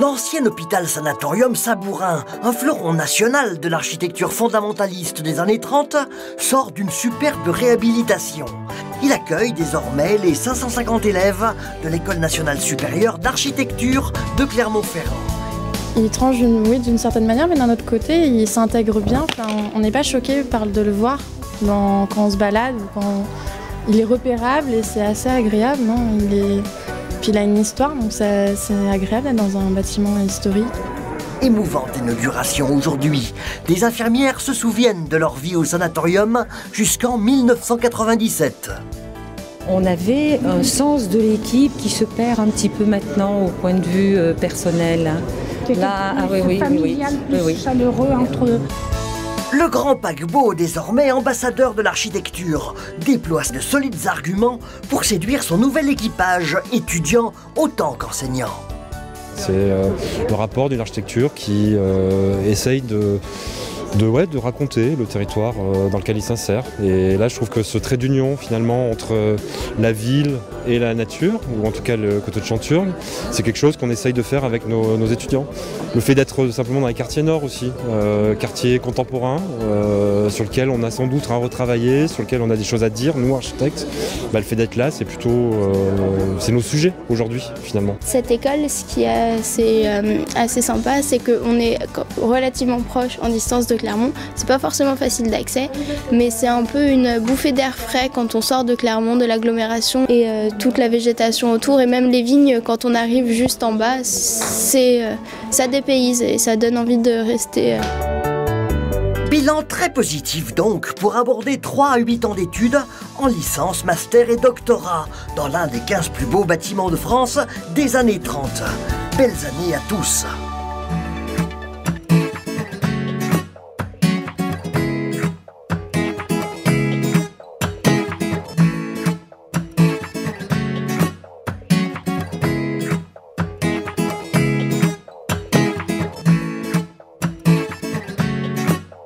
L'ancien hôpital sanatorium Sabourin, un fleuron national de l'architecture fondamentaliste des années 30, sort d'une superbe réhabilitation. Il accueille désormais les 550 élèves de l'École nationale supérieure d'architecture de Clermont-Ferrand. Il tranche d'une certaine manière, mais d'un autre côté, il s'intègre bien. Enfin, on n'est pas choqué de le voir quand on se balade. Il est repérable et c'est assez agréable. Non, Puis il a une histoire, donc c'est agréable d'être dans un bâtiment historique. Émouvante inauguration aujourd'hui. Des infirmières se souviennent de leur vie au sanatorium jusqu'en 1997. On avait un sens de l'équipe qui se perd un petit peu maintenant au point de vue personnel. Là, familial, plus chaleureux entre eux. Le grand paquebot, désormais ambassadeur de l'architecture, déploie de solides arguments pour séduire son nouvel équipage, étudiant autant qu'enseignant. C'est le rapport d'une architecture qui essaye de raconter le territoire dans lequel il s'insère. Et là, je trouve que ce trait d'union, finalement, entre la ville et la nature, ou en tout cas le coteau de Chanturgue, c'est quelque chose qu'on essaye de faire avec nos étudiants. Le fait d'être simplement dans les quartiers nord aussi, quartiers contemporains, sur lequel on a sans doute à retravailler, sur lequel on a des choses à dire, nous architectes, le fait d'être là, c'est plutôt c'est nos sujets aujourd'hui, finalement. Cette école, ce qui est assez sympa, c'est qu'on est relativement proche en distance de Clermont. C'est pas forcément facile d'accès, mais c'est un peu une bouffée d'air frais quand on sort de Clermont, de l'agglomération et toute la végétation autour et même les vignes quand on arrive juste en bas, ça dépayse et ça donne envie de rester. Bilan très positif donc pour aborder 3 à 8 ans d'études en licence, master et doctorat dans l'un des 15 plus beaux bâtiments de France des années 30. Belles années à tous.